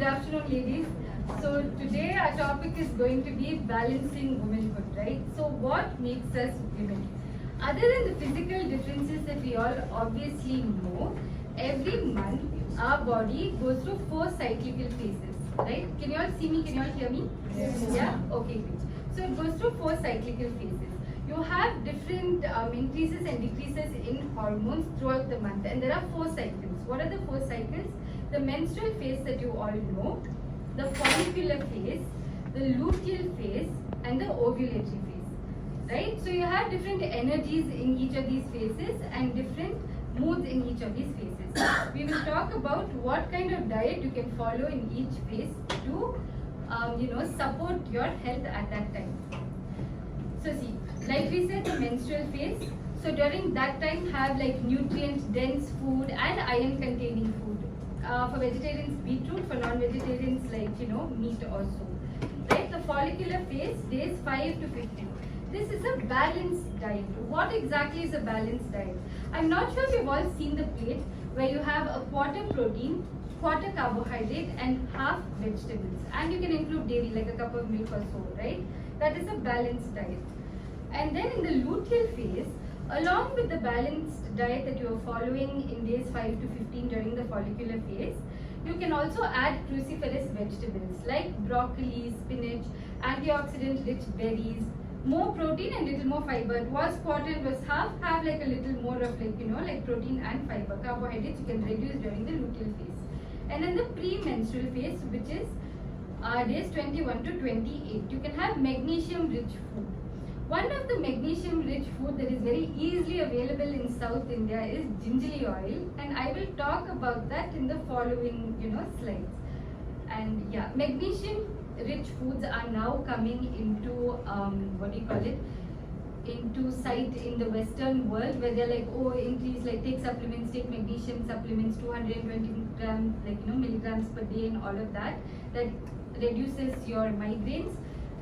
afternoon, ladies. So today our topic is going to be balancing womanhood, right? So what makes us women? Other than the physical differences that we all obviously know, every month our body goes through 4 cyclical phases, right? Can you all see me? Can you all hear me? Yes. Yeah? Okay, good. So it goes through 4 cyclical phases. You have different increases and decreases in hormones throughout the month, and there are 4 cycles. What are the 4 cycles? The menstrual phase that you all know, the follicular phase, the luteal phase, and the ovulatory phase, right? So you have different energies in each of these phases and different moods in each of these phases. We will talk about what kind of diet you can follow in each phase to support your health at that time. So see, like we said, the menstrual phase. So during that time, have like nutrient dense food and iron containing food. For vegetarians, beetroot. For non-vegetarians, like meat also. Right? The follicular phase, days 5 to 15. This is a balanced diet. What exactly is a balanced diet? I'm not sure if you've all seen the plate where you have a quarter protein, quarter carbohydrate, and half vegetables. And you can include dairy, like a cup of milk or so, right? That is a balanced diet. And then in the luteal phase, along with the balanced diet that you are following in days 5 to 15 during the follicular phase, you can also add cruciferous vegetables like broccoli, spinach, antioxidant-rich berries, more protein and little more fiber. It was quarter, it was half, have like a little more of like protein and fiber. Carbohydrates you can reduce during the luteal phase. And then the premenstrual phase, which is days 21 to 28, you can have magnesium-rich food. One of the magnesium-rich food that is very easily available in South India is gingerly oil, and I will talk about that in the following slides. And yeah, magnesium-rich foods are now coming into into sight in the Western world, where they're like, oh, increase, like take supplements, take magnesium supplements, 220 grams, milligrams per day, and all of that. That reduces your migraines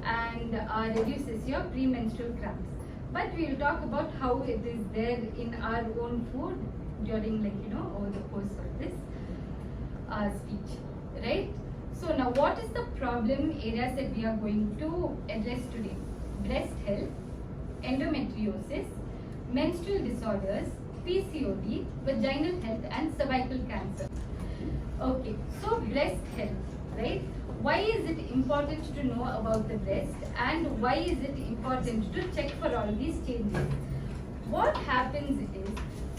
and reduces your premenstrual cramps. But we will talk about how it is there in our own food during over the course of this speech, right? So now what is the problem areas that we are going to address today? Breast health, endometriosis, menstrual disorders, PCOD, vaginal health, and cervical cancer. Okay, so breast health, right? Why is it important to know about the breast, and why is it important to check for all these changes? What happens is,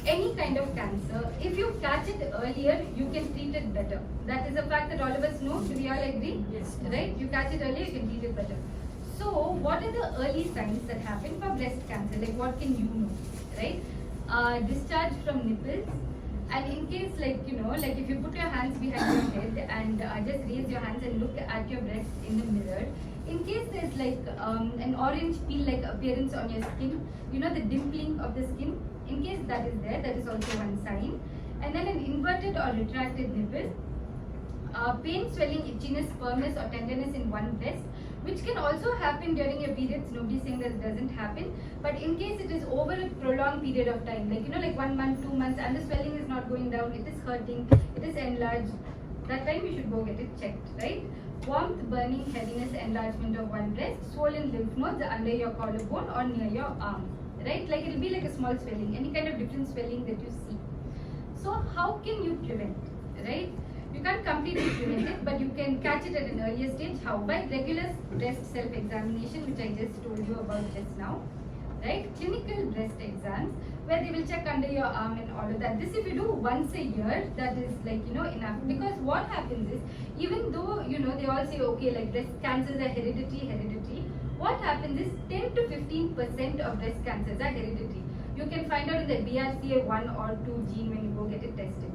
any kind of cancer, if you catch it earlier, you can treat it better. That is a fact that all of us know. Do we all agree? Yes. Right? You catch it earlier, you can treat it better. So, what are the early signs that happen for breast cancer? Like, what can you know? Right? Discharge from nipples. And in case like if you put your hands behind your head and just raise your hands and look at your breast in the mirror, in case there's like an orange peel like appearance on your skin, the dimpling of the skin, in case that is there, that is also one sign. And then an inverted or retracted nipple, pain, swelling, itchiness, firmness or tenderness in one breast, which can also happen during your periods. Nobody is saying that it doesn't happen, but in case it is over a prolonged period of time, like 1 month, 2 months, and the swelling is not going down, it is hurting, it is enlarged, that time you should go get it checked, right? Warmth, burning, heaviness, enlargement of one breast, swollen lymph nodes under your collarbone or near your arm, right? Like it will be like a small swelling, any kind of different swelling that you see. So how can you prevent, right? You can't completely prevent it, but you can catch it at an earlier stage. How? By regular breast self-examination, which I just told you about just now, right? Clinical breast exams, where they will check under your arm and all of that. This if you do once a year, that is like, enough. Because what happens is, even though, they all say, okay, like breast cancers are hereditary, what happens is 10 to 15% of breast cancers are hereditary. You can find out in the BRCA1 or 2 gene when you go get it tested.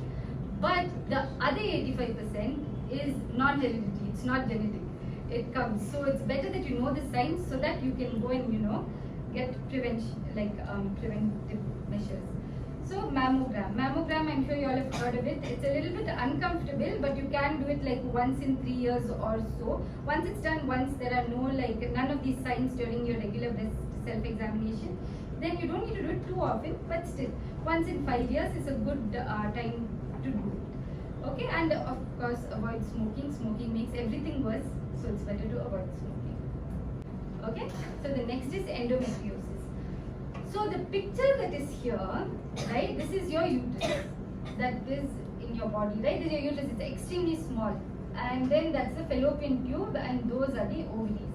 But the other 85% is non-hereditary, it's not genetic, it comes. So it's better that you know the signs so that you can go and get prevention, preventive measures. So mammogram, I'm sure you all have heard of it. It's a little bit uncomfortable, but you can do it like once in 3 years or so. Once it's done, once there are none of these signs during your regular breast self-examination, then you don't need to do it too often, but still, once in 5 years is a good time to do it. Okay, and of course avoid smoking. Smoking getting worse, so it's better to avoid smoking. Okay, so the next is endometriosis. So the picture that is here, right, this is your uterus that is in your body, right? This is your uterus, it's extremely small, and then that's the fallopian tube, and those are the ovaries.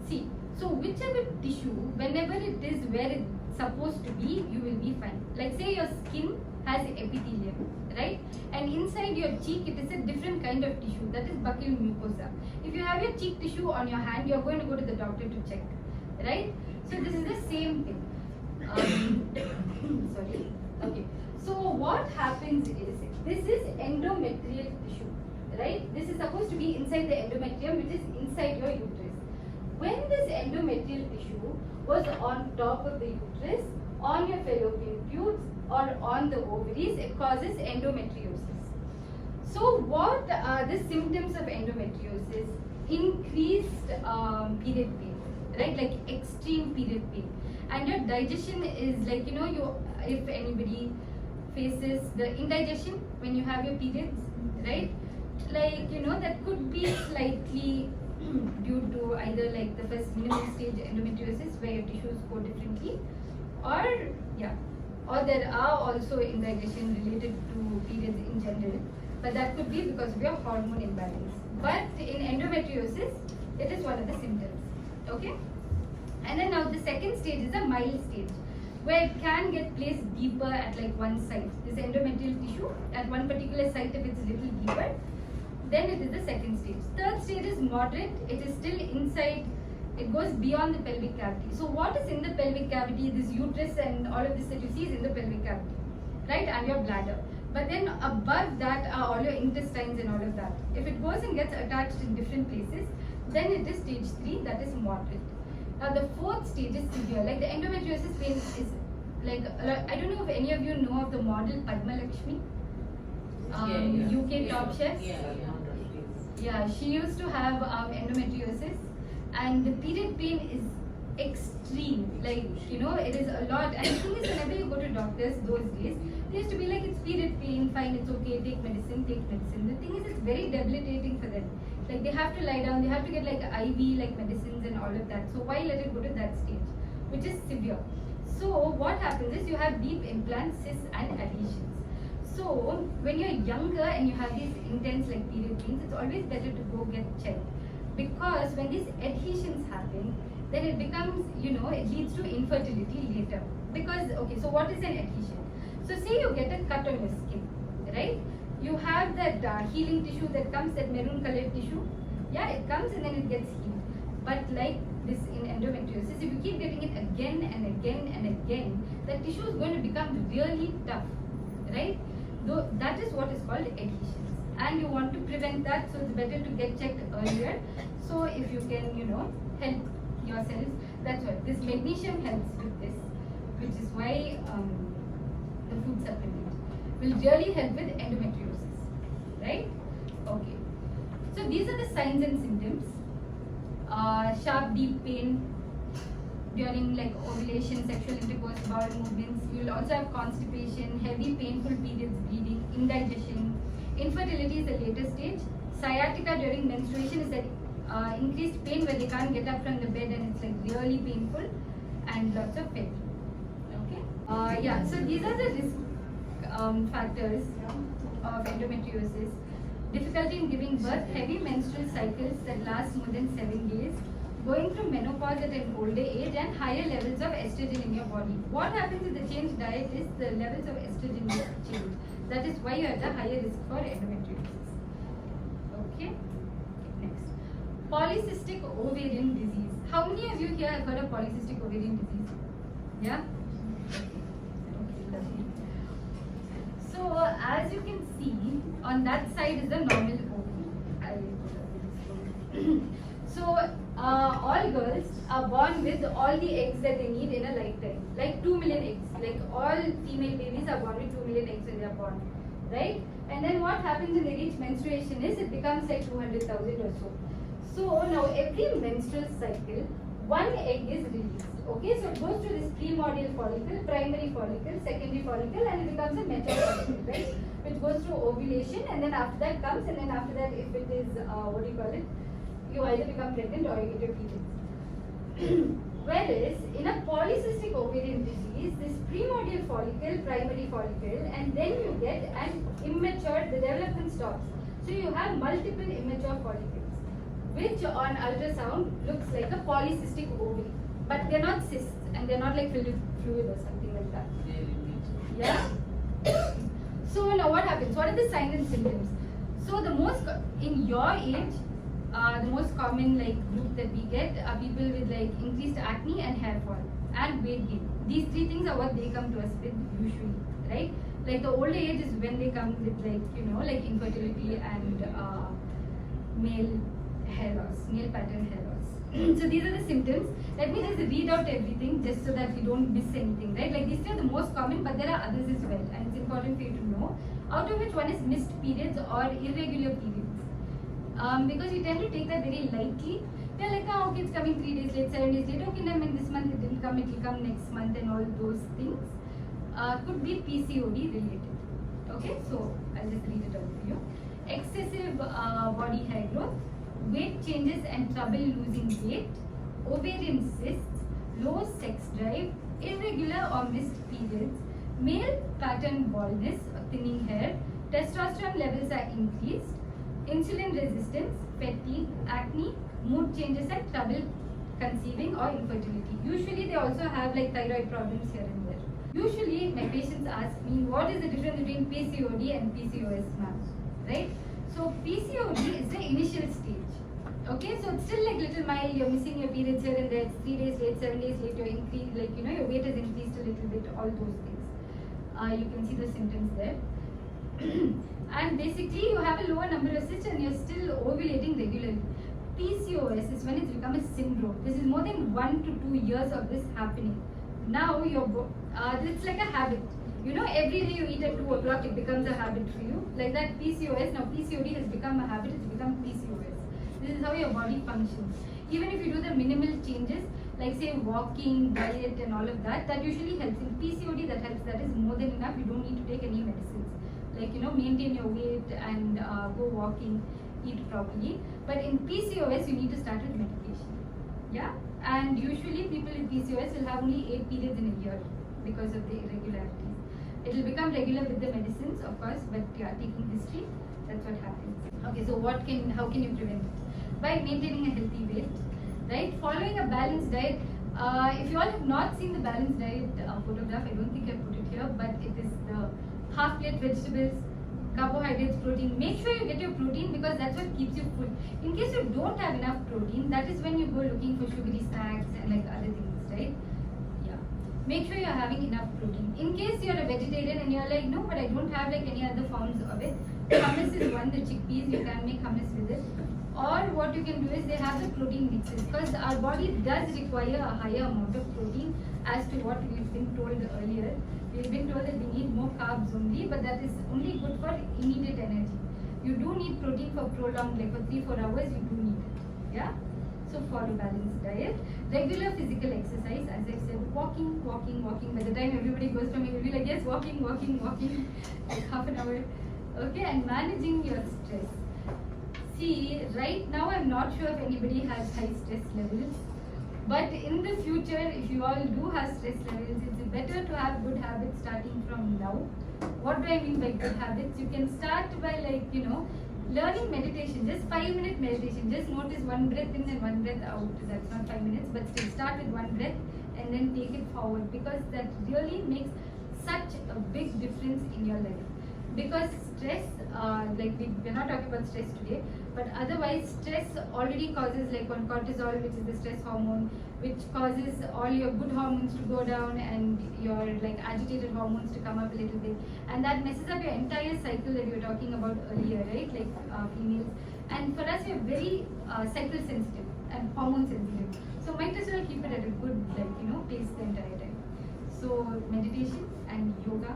See, so whichever tissue, whenever it is where it's supposed to be, you will be fine. Like say your skin has epithelium, right? And inside your cheek, it is a different kind of tissue, that is buccal mucosa. If you have your cheek tissue on your hand, you are going to go to the doctor to check, right? So this is the same thing. Sorry. Okay. So what happens is, this is endometrial tissue, right? This is supposed to be inside the endometrium, which is inside your uterus. When this endometrial tissue was on top of the uterus, on your fallopian tubes, or on the ovaries, it causes endometriosis. So what are the symptoms of endometriosis? Increased period pain, right? Like extreme period pain. And your digestion is like, if anybody faces the indigestion when you have your periods, right? Like, that could be slightly due to either like the first minimal stage endometriosis where your tissues go differently, or there are also indigestion related to periods in general, but that could be because of your hormone imbalance. But in endometriosis, it is one of the symptoms, okay? And then now the second stage is a mild stage, where it can get placed deeper at like one site. This endometrial tissue at one particular site, if it's a little deeper, then it is the second stage. Third stage is moderate. It is still inside, it goes beyond the pelvic cavity. So what is in the pelvic cavity? This uterus and all of this that you see is in the pelvic cavity, right? And your bladder. But then above that are all your intestines and all of that. If it goes and gets attached in different places, then it is stage 3, that is moderate. Now the fourth stage is severe. Like the endometriosis pain is like, I don't know if any of you know of the model Padma Lakshmi, UK top chef. Yeah, she used to have endometriosis, and the period pain is extreme. Like, it is a lot. And the thing is, whenever you go to doctors those days, they used to be like, it's period pain, fine, it's okay, take medicine, take medicine. The thing is, it's very debilitating for them. Like, they have to lie down, they have to get like IV, like medicines and all of that. So why let it go to that stage, which is severe? So what happens is, you have deep implants, cysts and adhesions. So when you're younger and you have these intense like period pains, it's always better to go get checked, because when these adhesions happen, then it becomes, it leads to infertility later. Because, okay, so what is an adhesion? So say you get a cut on your skin, right? You have that healing tissue that comes, that maroon colored tissue. Yeah, it comes and then it gets healed. But like this in endometriosis, if you keep getting it again and again and again, the tissue is going to become really tough, right? Though that is what is called adhesions, and you want to prevent that, so it's better to get checked earlier. So if you can, help yourselves, that's why this magnesium helps with this, which is why the food supplement will really help with endometriosis, right? Okay. So these are the signs and symptoms. Sharp, deep pain during like ovulation, sexual intercourse, bowel movements. You will also have constipation, heavy painful periods, bleeding, indigestion. Infertility is the later stage. Sciatica during menstruation is that increased pain where they can't get up from the bed and it's like really painful, and lots of fatigue. Okay. So these are the risk factors of endometriosis. Difficulty in giving birth, heavy menstrual cycles that last more than 7 days, going through menopause at an older age, and higher levels of estrogen in your body. What happens with the changed diet is the levels of estrogen will change. That is why you have the higher risk for endometriosis. Okay. Next, polycystic ovarian disease. How many of you here have heard of polycystic ovarian disease? Yeah. So as you can see, on that side is the normal ovary. So all girls are born with all the eggs that they need in a lifetime, like 2 million eggs. Like all female babies are born with 2 million eggs when they are born, right? And then what happens when they reach menstruation is it becomes like 200,000 or so. So now every menstrual cycle, one egg is released. Okay, so it goes through this primordial follicle, primary follicle, secondary follicle, and it becomes a mature follicle, right? Which goes through ovulation, and then after that comes, and then after that, if it is what do you call it? you either become pregnant or you get your periods. Whereas in a polycystic ovarian disease, this primordial follicle, primary follicle, and then you get an immature, the development stops. So you have multiple immature follicles, which on ultrasound looks like a polycystic ovary. But they're not cysts and they're not like filled with fluid or something like that. Yeah? So now what happens? What are the signs and symptoms? So the most, in your age, the most common like group that we get are people with like increased acne and hair fall and weight gain. These three things are what they come to us with usually, right? Like the older age is when they come with like, you know, like infertility and male hair loss, male pattern hair loss. So these are the symptoms. Let me just read out everything just so that we don't miss anything, right? Like these are the most common, but there are others as well, and it's important for you to know. Out of which one is missed periods or irregular periods. Because we tend to take that very lightly. They're like, oh, okay, it's coming 3 days late, 7 days late. Okay, I mean, this month it didn't come, it will come next month, and all those things could be PCOD related. Okay, so I'll just read it out for you. Excessive body hair growth, weight changes and trouble losing weight, ovarian cysts, low sex drive, irregular or missed periods, male pattern baldness or thinning hair, testosterone levels are increased, insulin resistance, fatigue, acne, mood changes and trouble conceiving or infertility. Usually they also have like thyroid problems here and there. Usually my patients ask me, what is the difference between PCOD and PCOS, ma'am? Right? So PCOD is the initial stage. Okay, so it's still like little mild, you're missing your periods here and there, it's 3 days late, 7 days late, you're increased, like, you know, your weight has increased a little bit, all those things. You can see the symptoms there. And basically you have a lower number of cysts and you're still ovulating regularly. PCOS is when it's become a syndrome. This is more than 1 to 2 years of this happening. Now it's like a habit. You know, every day you eat at 2 o'clock, it becomes a habit for you. Like that PCOS, now PCOD has become a habit, it's become PCOS. This is how your body functions. Even if you do the minimal changes, like say walking, diet and all of that, that usually helps. In PCOD that helps, that is more than enough, you don't need to take any medicines. Like, you know, maintain your weight and go walking, eat properly. But in PCOS, you need to start with medication. Yeah? And usually people with PCOS will have only 8 periods in a year because of the irregularities. It will become regular with the medicines, of course, but yeah, taking history, that's what happens. Okay, so how can you prevent it? By maintaining a healthy weight, right? Following a balanced diet. If you all have not seen the balanced diet photograph, I don't think I put it here, but it is the half plate vegetables, carbohydrates, protein. Make sure you get your protein because that's what keeps you full. In case you don't have enough protein, that is when you go looking for sugary snacks and like other things, right? Yeah. Make sure you're having enough protein. In case you're a vegetarian and you're like, no, but I don't have like any other forms of it. Hummus is one, the chickpeas, you can make hummus with it. Or what you can do is they have the protein mixes because our body does require a higher amount of protein as to what we've been told earlier. We've been told that we need more carbs only, but that is only good for immediate energy. You do need protein for prolonged, like for 3-4 hours, you do need it. Yeah? So follow balanced diet. Regular physical exercise, as I said, walking. By the time everybody goes from here, you'll be like, yes, walking, like half an hour. Okay, and managing your stress. See, right now I'm not sure if anybody has high stress levels. But in the future, if you all do have stress levels, it's better to have good habits starting from now. What do I mean by good habits? You can start by like, you know, learning meditation, just 5-minute meditation. Just notice one breath in and one breath out. That's not 5 minutes, but still start with one breath and then take it forward because that really makes such a big difference in your life. Because stress, like we're not talking about stress today, but otherwise stress already causes like one cortisol, which is the stress hormone, which causes all your good hormones to go down and your like agitated hormones to come up a little bit, and that messes up your entire cycle that we were talking about earlier, right? Like females, and for us we're very cycle sensitive and hormone sensitive, so might as well keep it at a good like pace the entire time. So meditation and yoga,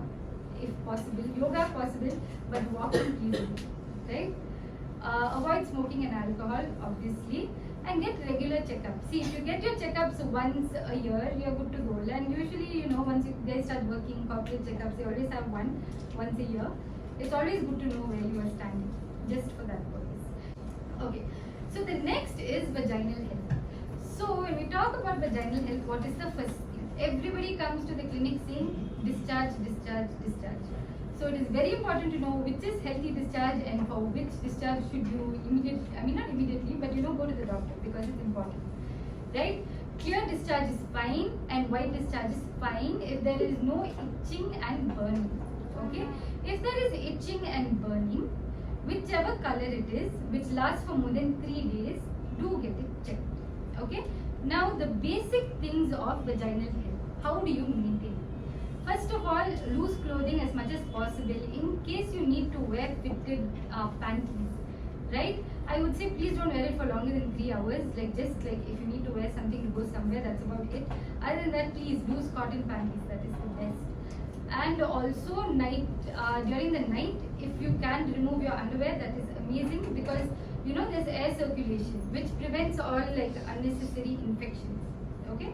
if possible, yoga possible, but walking please, right? Avoid smoking and alcohol, obviously, and get regular checkups. See, if you get your checkups once a year, you're good to go. And usually, once you guys start working corporate checkups, they always have once a year. It's always good to know where you are standing, just for that purpose. Okay, So the next is vaginal health. So when we talk about vaginal health, what is the first thing? Everybody comes to the clinic saying discharge, discharge, discharge. So it is very important to know which is healthy discharge and for which discharge should you not immediately, but go to the doctor because it's important, right? Clear discharge is fine and white discharge is fine if there is no itching and burning, okay? If there is itching and burning, whichever color it is, which lasts for more than 3 days, do get it checked, okay? Now the basic things of vaginal health, how do you maintain? First of all, loose clothing as much as possible in case you need to wear fitted panties, right? I would say please don't wear it for longer than 3 hours, just like if you need to wear something to go somewhere, that's about it. Other than that, please use cotton panties, that is the best. And also during the night, if you can remove your underwear, that is amazing because there's air circulation which prevents all unnecessary infections, okay?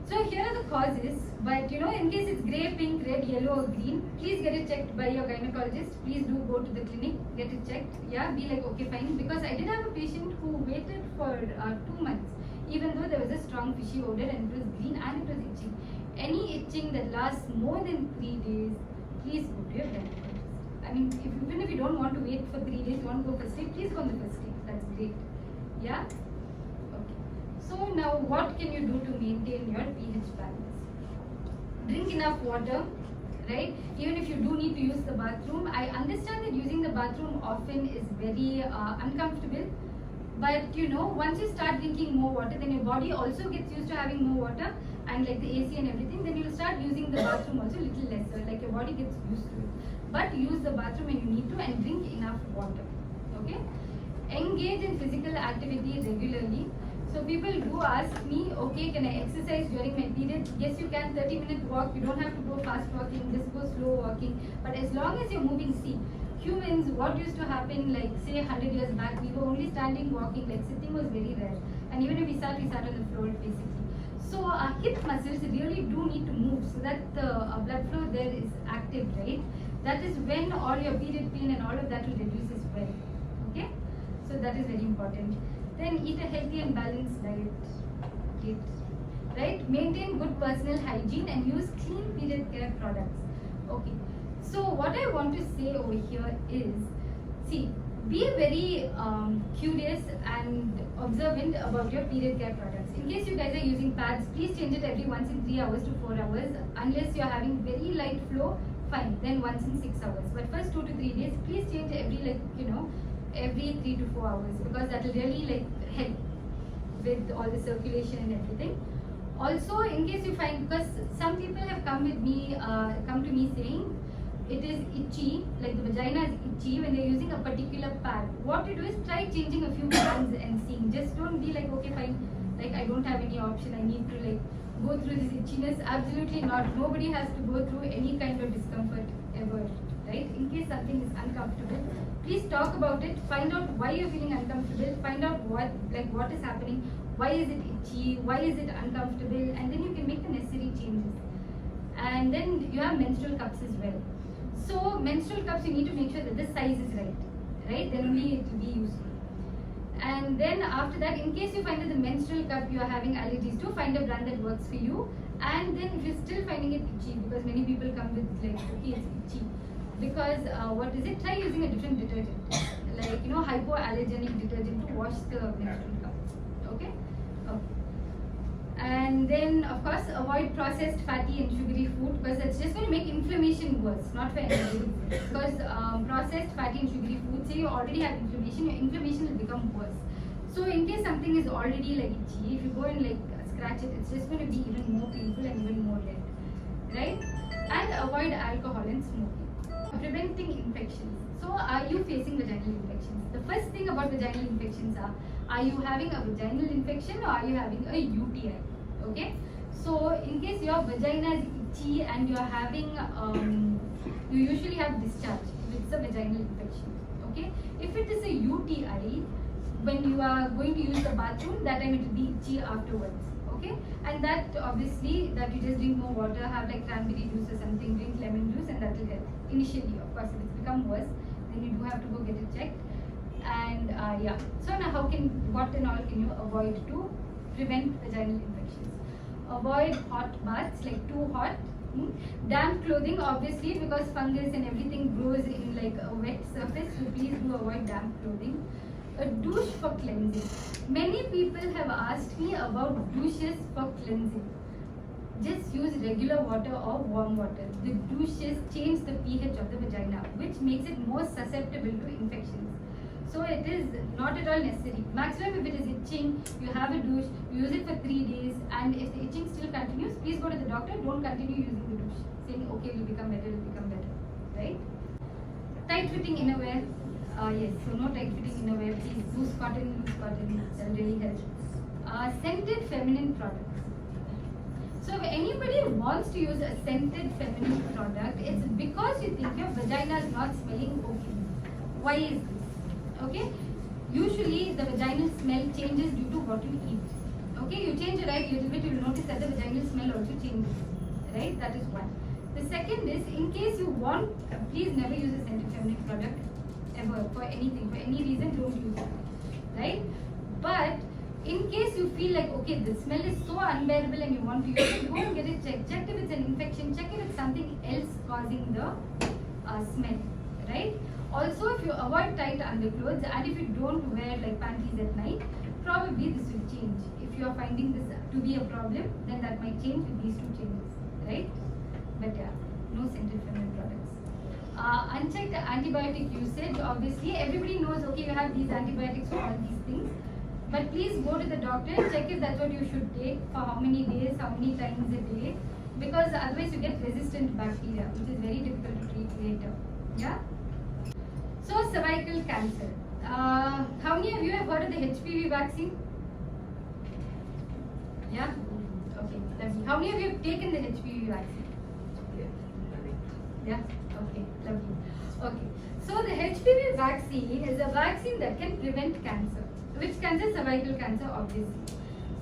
So here are the causes, but in case it's grey, pink, red, yellow or green, please get it checked by your gynecologist. Please do go to the clinic, get it checked. Yeah, be like, okay, fine. Because I did have a patient who waited for 2 months, even though there was a strong fishy odor and it was green and it was itching. Any itching that lasts more than 3 days, please go to your gynecologist. Even if you don't want to wait for 3 days, you want to go first day, please go on the first day. That's great. Yeah? So now what can you do to maintain your pH balance? Drink enough water, right? Even if you do need to use the bathroom, I understand that using the bathroom often is very uncomfortable. But once you start drinking more water, then your body also gets used to having more water and the AC and everything, then you'll start using the bathroom also a little lesser, your body gets used to it. But use the bathroom when you need to and drink enough water, okay? Engage in physical activity regularly. So people do ask me, okay, can I exercise during my period? Yes, you can. 30-minute walk. You don't have to go fast walking. Just go slow walking. But as long as you're moving, see, humans, what used to happen, say 100 years back, we were only standing, walking. Sitting was very rare. And even if we sat on the floor, basically. So our hip muscles really do need to move so that the blood flow there is active, right? That is when all your period pain and all of that will reduce as well. Okay? So that is very important. Then eat a healthy and balanced diet, right? Maintain good personal hygiene and use clean period care products. Okay, so what I want to say over here is, see, be very curious and observant about your period care products. In case you guys are using pads, please change it every once in 3 hours to 4 hours. Unless you're having very light flow, fine, then once in 6 hours. But first 2 to 3 days, please change every every 3 to 4 hours because that will really help with all the circulation and everything. Also, in case you find, because some people have come to me saying it is itchy, the vagina is itchy when they're using a particular pad. What you do is try changing a few pads and seeing. Just don't be okay, fine, I don't have any option, I need to go through this itchiness. Absolutely not. Nobody has to go through any kind of discomfort ever, right? In case something is uncomfortable, please talk about it, find out why you're feeling uncomfortable, find out what is happening, why is it itchy, why is it uncomfortable, and then you can make the necessary changes. And then you have menstrual cups as well. So menstrual cups, you need to make sure that the size is right? Then only it will be useful. And then after that, in case you find that the menstrual cup you are having allergies to, find a brand that works for you. And then if you're still finding it itchy, because many people come with okay, it's itchy. Because try using a different detergent, hypoallergenic detergent to wash the menstrual cup. Okay? And then of course avoid processed fatty and sugary food because that's just going to make inflammation worse, not for any reason. Because processed fatty and sugary food, say you already have inflammation, your inflammation will become worse. So in case something is already itchy, if you go and scratch it, it's just going to be even more painful and even more red, right? And avoid alcohol and smoking. Preventing infections. So are you facing vaginal infections? The first thing about vaginal infections are you having a vaginal infection or are you having a UTI? Okay, so in case your vagina is itchy and you are having you usually have discharge, it's a vaginal infection. Okay, if it is a UTI, when you are going to use the bathroom, that time it will be itchy afterwards. Okay, and that obviously that you just drink more water, have cranberry juice or something, drink lemon juice, and that will help. Initially, of course, if it's become worse, then you do have to go get it checked. And yeah, so now what and all can you avoid to prevent vaginal infections? Avoid hot baths, like too hot. Damp clothing, obviously, because fungus and everything grows in like a wet surface, so please do avoid damp clothing. A douche for cleansing. Many people have asked me about douches for cleansing. Just use regular water or warm water. The douches change the pH of the vagina, which makes it more susceptible to infections. So it is not at all necessary. Maximum if it is itching, you have a douche, you use it for 3 days, and if the itching still continues, please go to the doctor. Don't continue using the douche. Saying okay, it will become better, right? Tight fitting innerwear. Yes, so no tight fitting innerwear. Please loose cotton. That will really help. Scented feminine products. So if anybody wants to use a scented feminine product, it's because you think your vagina is not smelling okay. Why is this? Okay, usually the vaginal smell changes due to what you eat. Okay, you change your diet a little bit, you will notice that the vaginal smell also changes. Right, that is one. The second is, in case you want, please never use a scented feminine product ever for anything, for any reason, don't use it. Right, but in case you feel like, okay, the smell is so unbearable and you want to use it, go and get it checked. Check if it's an infection, check if it's something else causing the smell, right? Also, if you avoid tight underclothes and if you don't wear like panties at night, probably this will change. If you are finding this to be a problem, then that might change with these two changes, right? But yeah, no scented feminine products. Unchecked antibiotic usage, obviously, everybody knows, okay, you have these antibiotics for all these things. But please go to the doctor, check if that's what you should take, for how many days, how many times a day, because otherwise you get resistant bacteria, which is very difficult to treat later. Yeah? So, cervical cancer. How many of you have heard of the HPV vaccine? Yeah? Okay, lovely. How many of you have taken the HPV vaccine? Yeah? Okay, lovely. Okay, so the HPV vaccine is a vaccine that can prevent cancer. Which cancer? Cervical cancer, obviously.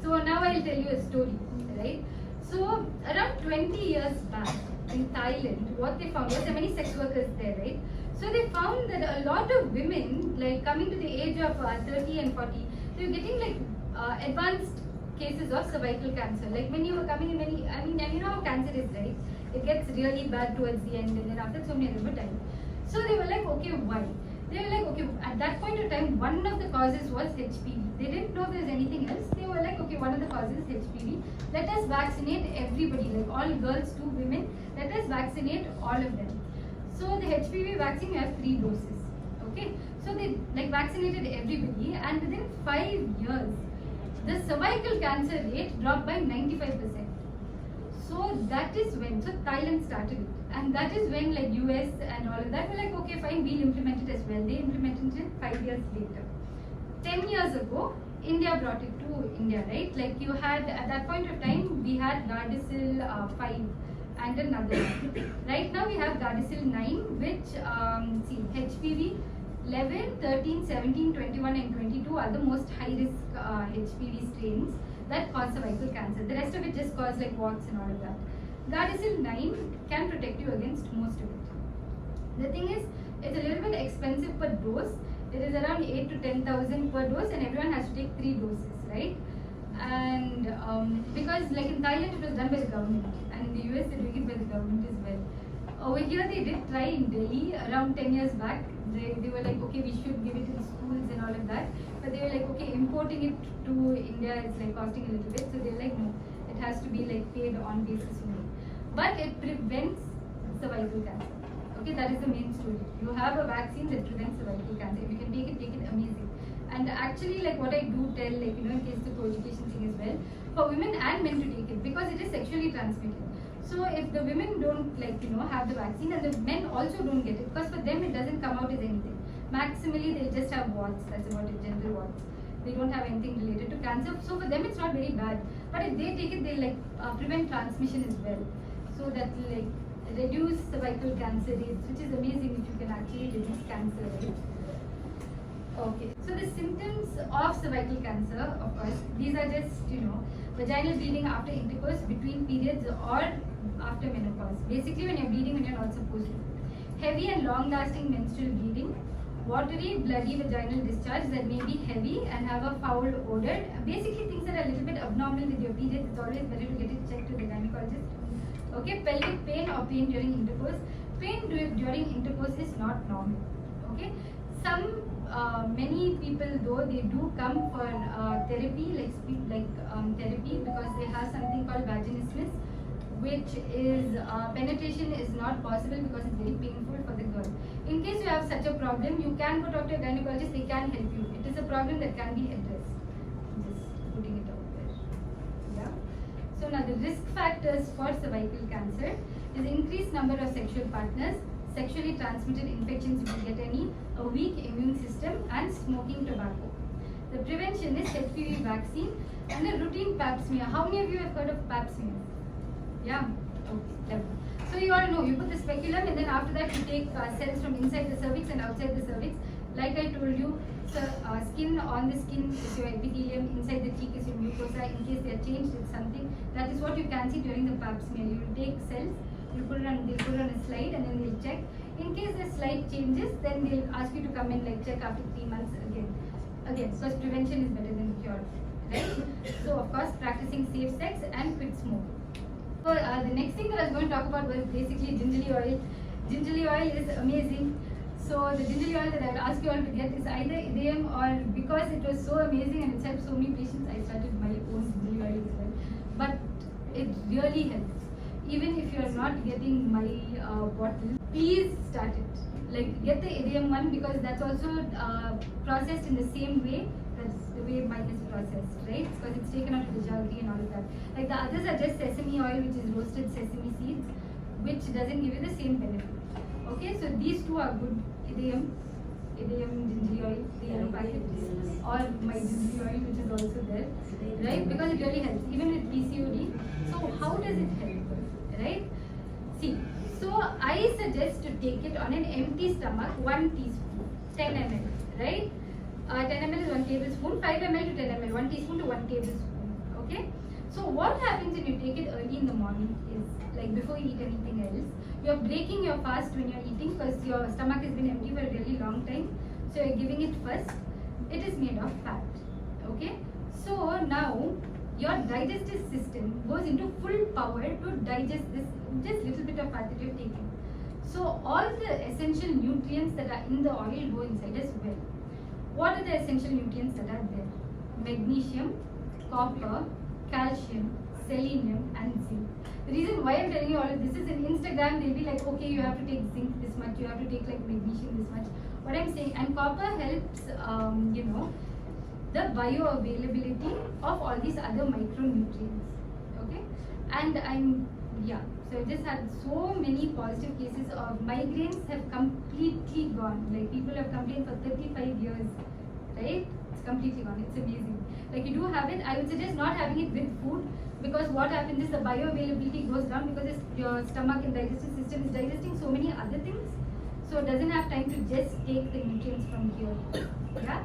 So now I'll tell you a story, right? So around 20 years back in Thailand, what they found was there are many sex workers there, right? So they found that a lot of women, like coming to the age of 30 and 40, they were getting like advanced cases of cervical cancer. Like when you were coming in many, I mean, and you know how cancer is, right? It gets really bad towards the end, and then after so many other time. So they were like, okay, why? They were like, okay, at that point of time, one of the causes was HPV. They didn't know there's anything else. They were like, okay, one of the causes is HPV. Let us vaccinate everybody, like all girls to women. Let us vaccinate all of them. So the HPV vaccine, you have 3 doses. Okay, so they like vaccinated everybody, and within 5 years, the cervical cancer rate dropped by 95%. So that is when, so Thailand started it. And that is when like US and all of that were like, okay, fine, we'll implement it as well. They implemented it 5 years later. 10 years ago, India brought it to India, right? Like you had, at that point of time, we had Gardasil 5 and another one. Right now we have Gardasil 9, which, see, HPV 11, 13, 17, 21 and 22 are the most high risk HPV strains that cause cervical cancer. The rest of it just cause like warts and all of that. Gardasil 9 can protect you against most of it. The thing is, it's a little bit expensive per dose. It is around 8 to 10,000 per dose, and everyone has to take 3 doses, right? And because like in Thailand it was done by the government, and in the US they're doing it by the government as well. Over here they did try in Delhi around 10 years back. They were like, okay, we should give it in schools and all of that. But they were like, okay, importing it to India is like costing a little bit. So they're like, no, it has to be like paid on basis only. But it prevents cervical cancer. Okay, that is the main story. You have a vaccine that prevents cervical cancer. If you can take it, amazing. And actually, like what I do tell, like, you know, in case the co-education thing as well, for women and men to take it, because it is sexually transmitted. So if the women don't, like, you know, have the vaccine, and the men also don't get it, because for them it doesn't come out as anything. Maximally they'll just have warts, that's about it, genital warts. They don't have anything related to cancer, so for them it's not very bad. But if they take it, they like prevent transmission as well. So that will like reduce cervical cancer rates, which is amazing if you can actually reduce cancer, right? Okay, so the symptoms of cervical cancer, of course, these are just, you know, vaginal bleeding after intercourse, between periods, or after menopause. Basically when you're bleeding when you're not supposed to. Heavy and long lasting menstrual bleeding, watery, bloody vaginal discharge that may be heavy and have a foul odor. Basically, things that are a little bit abnormal with your periods, it's always better to get it checked with the gynecologist. Okay, pelvic pain or pain during intercourse. Pain during intercourse is not normal. Okay, many people though they do come for therapy, therapy, because they have something called vaginismus, which is penetration is not possible because it's very painful for the girl. In case you have such a problem, you can go talk to a gynecologist, they can help you. It is a problem that can be addressed. Just putting it out there. Yeah. So now the risk factors for cervical cancer is increased number of sexual partners, sexually transmitted infections if you get any, a weak immune system, and smoking tobacco. The prevention is HPV vaccine and a routine pap smear. How many of you have heard of pap smear? Yeah, okay. So you all know, you put the speculum and then after that you take cells from inside the cervix and outside the cervix. Like I told you, so, skin on the skin is your epithelium, inside the cheek is your mucosa. In case they are changed, it's something. That is what you can see during the pap smear. You will take cells, they'll put it on a slide and then they'll check. In case the slide changes, then they'll ask you to come and check after 3 months again. Because prevention is better than cure, right? So of course, practicing safe sex and quit smoking. So the next thing that I was going to talk about was basically gingerly oil. Gingerly oil is amazing. So the gingerly oil that I would ask you all to get is either idiom or because it was so amazing and it's helped so many patients, I started my own gingerly oil as well. But it really helps. Even if you are not getting my bottle, please start it. Get the idiom one because that's also processed in the same way. That's the way mine is processed, right? Because it's taken out of the jaggery and all of that. The others are just sesame oil, which is roasted sesame seeds, which doesn't give you the same benefit. Okay, so these two are good. Idiom gingerly oil, the yellow packet, or my gingerly oil, which is also there, right? Because it really helps, even with PCOD. So how does it help, right? See, so I suggest to take it on an empty stomach, 1 teaspoon, 10 ml, right? 10 ml is 1 tablespoon, 5 ml to 10 ml, 1 teaspoon to 1 tablespoon. Okay? So what happens when you take it early in the morning is, before you eat anything else, you're breaking your fast when you're eating because your stomach has been empty for a really long time. So you're giving it first. It is made of fat. Okay? So now your digestive system goes into full power to digest this just little bit of fat that you're taking. So all the essential nutrients that are in the oil go inside as well. What are the essential nutrients that are there? Magnesium, copper, calcium, selenium, and zinc. The reason why I'm telling you all of this is in Instagram, they'll be like, okay, you have to take zinc this much, you have to take magnesium this much. What I'm saying, and copper helps, the bioavailability of all these other micronutrients. Okay? And so I just had so many positive cases of migraines have completely gone. People have complained for 35 years, right? It's completely gone. It's amazing. You do have it. I would suggest not having it with food because what happens is the bioavailability goes down because your stomach and digestive system is digesting so many other things. So it doesn't have time to just take the nutrients from here. Yeah?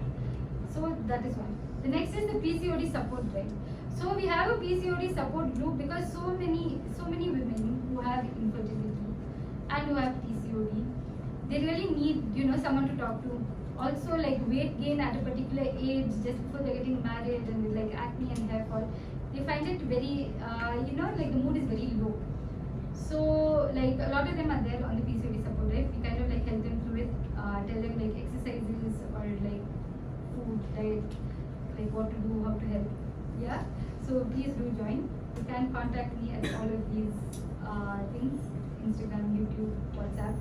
So that is one. The next is the PCOD support drive. So we have a PCOD support group because so many women who have infertility and who have PCOD, they really need someone to talk to. Also weight gain at a particular age just before they're getting married and with acne and hair fall, they find it very the mood is very low. So a lot of them are there on the PCOD support drive. We kind of help them through it, tell them exercises or food, diet, what to do, how to help. Yeah. So please do join. You can contact me at all of these things: Instagram, YouTube, WhatsApp.